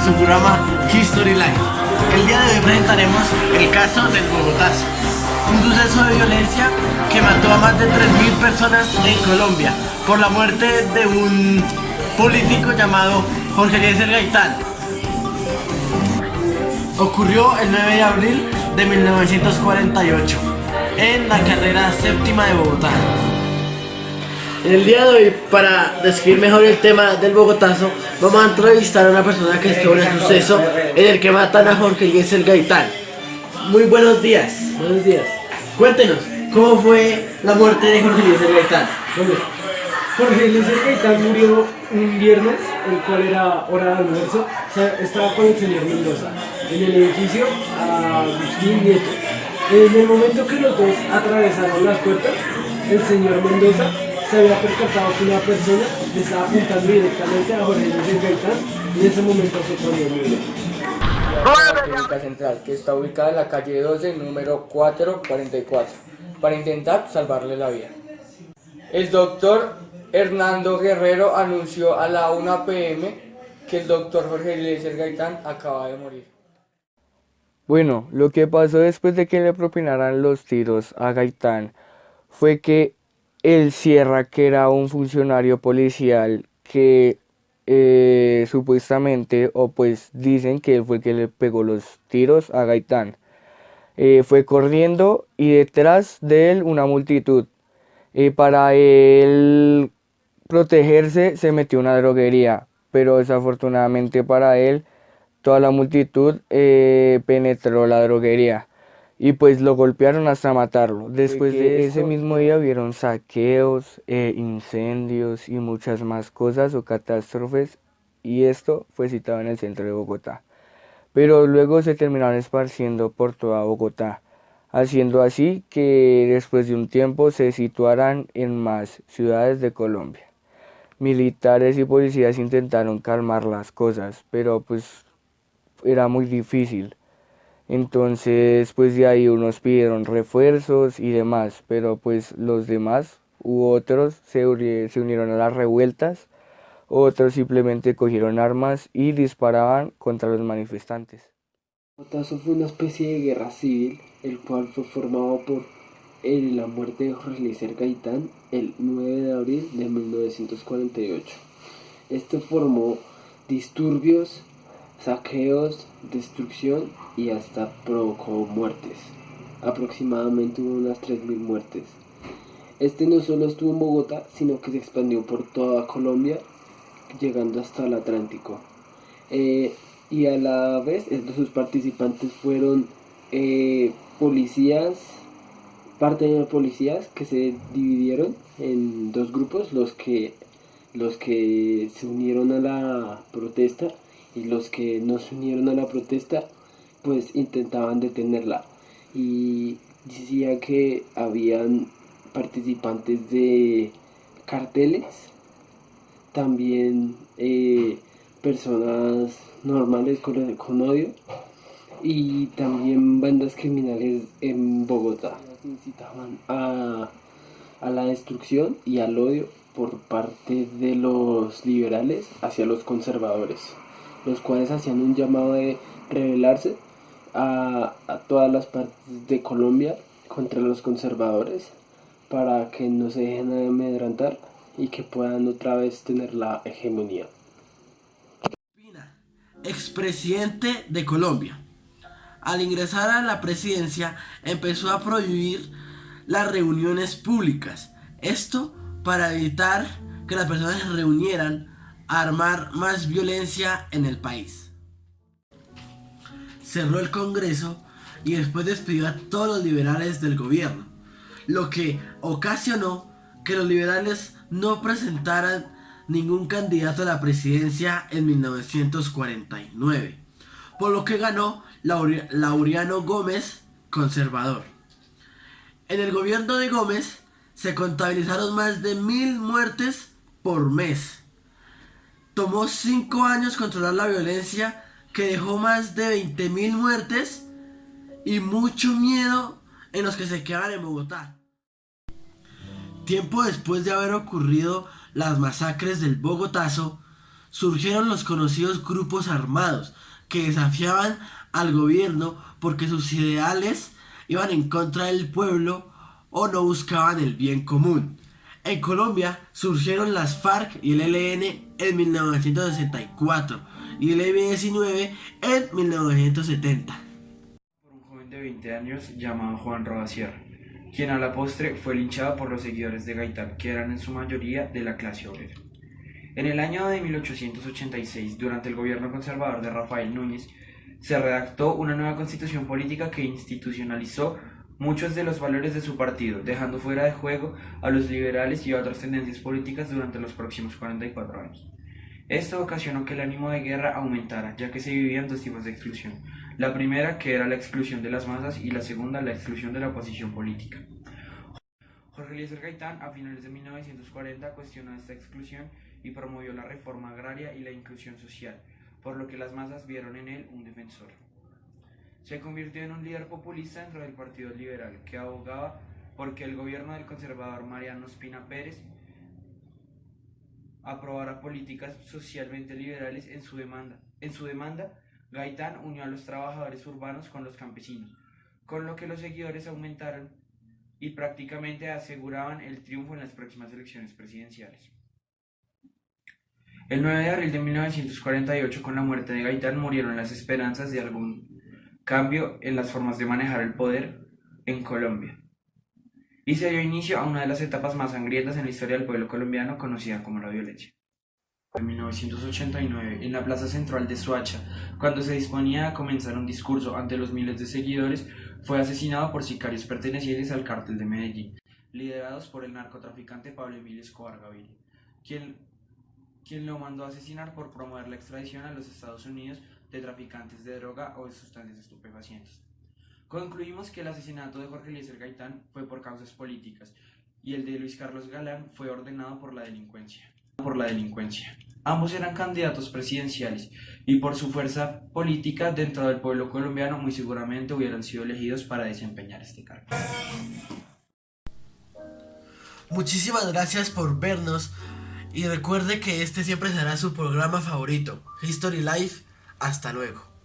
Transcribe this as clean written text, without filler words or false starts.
su programa History Live. El día de hoy presentaremos el caso del Bogotazo, un suceso de violencia que mató a más de 3.000 personas en Colombia por la muerte de un político llamado Jorge Eliezer Gaitán. Ocurrió el 9 de abril de 1948 en la carrera séptima de Bogotá. En el día de hoy, para describir mejor el tema del Bogotazo, vamos a entrevistar a una persona que estuvo en el suceso en el que matan a Jorge Eliezer Gaitán. Muy buenos días. Buenos días. Cuéntenos, ¿cómo fue la muerte de Jorge Eliezer Gaitán? Jorge Eliezer Gaitán murió un viernes, el cual era hora de almuerzo. Estaba con el señor Mendoza en el edificio Agustín Nieto. En el momento que los dos atravesaron las puertas, el señor Mendoza se había percatado que una persona le estaba apuntando directamente a Jorge Eliezer Gaitán y en ese momento se ponió miedo. La clínica central, que está ubicada en la calle 12, número 444, para intentar salvarle la vida. El doctor Hernando Guerrero anunció a la 1 p.m. que el doctor Jorge Eliezer Gaitán acaba de morir. Bueno, lo que pasó después de que le propinaran los tiros a Gaitán fue que el Sierra, que era un funcionario policial que supuestamente, o pues dicen que él fue el que le pegó los tiros a Gaitán, fue corriendo y detrás de él una multitud. Para él protegerse se metió a una droguería, pero desafortunadamente para él toda la multitud penetró la droguería y pues lo golpearon hasta matarlo. Después de ese mismo día hubieron saqueos, incendios y muchas más cosas o catástrofes, y esto fue citado en el centro de Bogotá. Pero luego se terminaron esparciendo por toda Bogotá, haciendo así que después de un tiempo se situaran en más ciudades de Colombia. Militares y policías intentaron calmar las cosas, pero pues era muy difícil. Entonces pues de ahí unos pidieron refuerzos y demás, pero pues los demás u otros se unieron a las revueltas, otros simplemente cogieron armas y disparaban contra los manifestantes. El Bogotazo fue una especie de guerra civil, el cual fue formado por la muerte de Jorge Eliezer Gaitán el 9 de abril de 1948. Esto formó disturbios, saqueos, destrucción y hasta provocó muertes. Aproximadamente hubo unas 3.000 muertes. Este no solo estuvo en Bogotá, sino que se expandió por toda Colombia, llegando hasta el Atlántico. Y a la vez, sus participantes fueron policías, parte de los policías que se dividieron en dos grupos, los que se unieron a la protesta y los que no se unieron a la protesta pues intentaban detenerla, y decía que habían participantes de carteles, también personas normales con odio y también bandas criminales en Bogotá. Incitaban a la destrucción y al odio por parte de los liberales hacia los conservadores, los cuales hacían un llamado de rebelarse a todas las partes de Colombia contra los conservadores para que no se dejen amedrentar y que puedan otra vez tener la hegemonía. Expresidente de Colombia. Al ingresar a la presidencia empezó a prohibir las reuniones públicas. Esto para evitar que las personas se reunieran a armar más violencia en el país. Cerró el Congreso y después despidió a todos los liberales del gobierno, lo que ocasionó que los liberales no presentaran ningún candidato a la presidencia en 1949, por lo que ganó Laureano Gómez, conservador. En el gobierno de Gómez se contabilizaron más de 1.000 muertes por mes. Tomó 5 años controlar la violencia, que dejó más de 20.000 muertes y mucho miedo en los que se quedaban en Bogotá. Tiempo después de haber ocurrido las masacres del Bogotazo, surgieron los conocidos grupos armados que desafiaban al gobierno porque sus ideales iban en contra del pueblo o no buscaban el bien común. En Colombia surgieron las FARC y el ELN en 1964 y el M-19 en 1970. Por un joven de 20 años llamado Juan Rodasierra, quien a la postre fue linchado por los seguidores de Gaitán, que eran en su mayoría de la clase obrera. En el año de 1886, durante el gobierno conservador de Rafael Núñez, se redactó una nueva constitución política que institucionalizó muchos de los valores de su partido, dejando fuera de juego a los liberales y a otras tendencias políticas durante los próximos 44 años. Esto ocasionó que el ánimo de guerra aumentara, ya que se vivían dos tipos de exclusión. La primera, que era la exclusión de las masas, y la segunda, la exclusión de la oposición política. Jorge Eliezer Gaitán, a finales de 1940, cuestionó esta exclusión y promovió la reforma agraria y la inclusión social, por lo que las masas vieron en él un defensor. Se convirtió en un líder populista dentro del Partido Liberal, que abogaba porque el gobierno del conservador Mariano Ospina Pérez aprobara políticas socialmente liberales en su demanda. Gaitán unió a los trabajadores urbanos con los campesinos, con lo que los seguidores aumentaron y prácticamente aseguraban el triunfo en las próximas elecciones presidenciales. El 9 de abril de 1948, con la muerte de Gaitán, murieron las esperanzas de algún cambio en las formas de manejar el poder en Colombia, y se dio inicio a una de las etapas más sangrientas en la historia del pueblo colombiano, conocida como la violencia. En 1989, en la plaza central de Soacha, cuando se disponía a comenzar un discurso ante los miles de seguidores, fue asesinado por sicarios pertenecientes al cártel de Medellín, liderados por el narcotraficante Pablo Emilio Escobar Gaviria, quien lo mandó a asesinar por promover la extradición a los Estados Unidos de traficantes de droga o de sustancias estupefacientes. Concluimos que el asesinato de Jorge Eliezer Gaitán fue por causas políticas y el de Luis Carlos Galán fue ordenado por la delincuencia. Ambos eran candidatos presidenciales y por su fuerza política dentro del pueblo colombiano muy seguramente hubieran sido elegidos para desempeñar este cargo. Muchísimas gracias por vernos y recuerde que este siempre será su programa favorito, History Life. Hasta luego.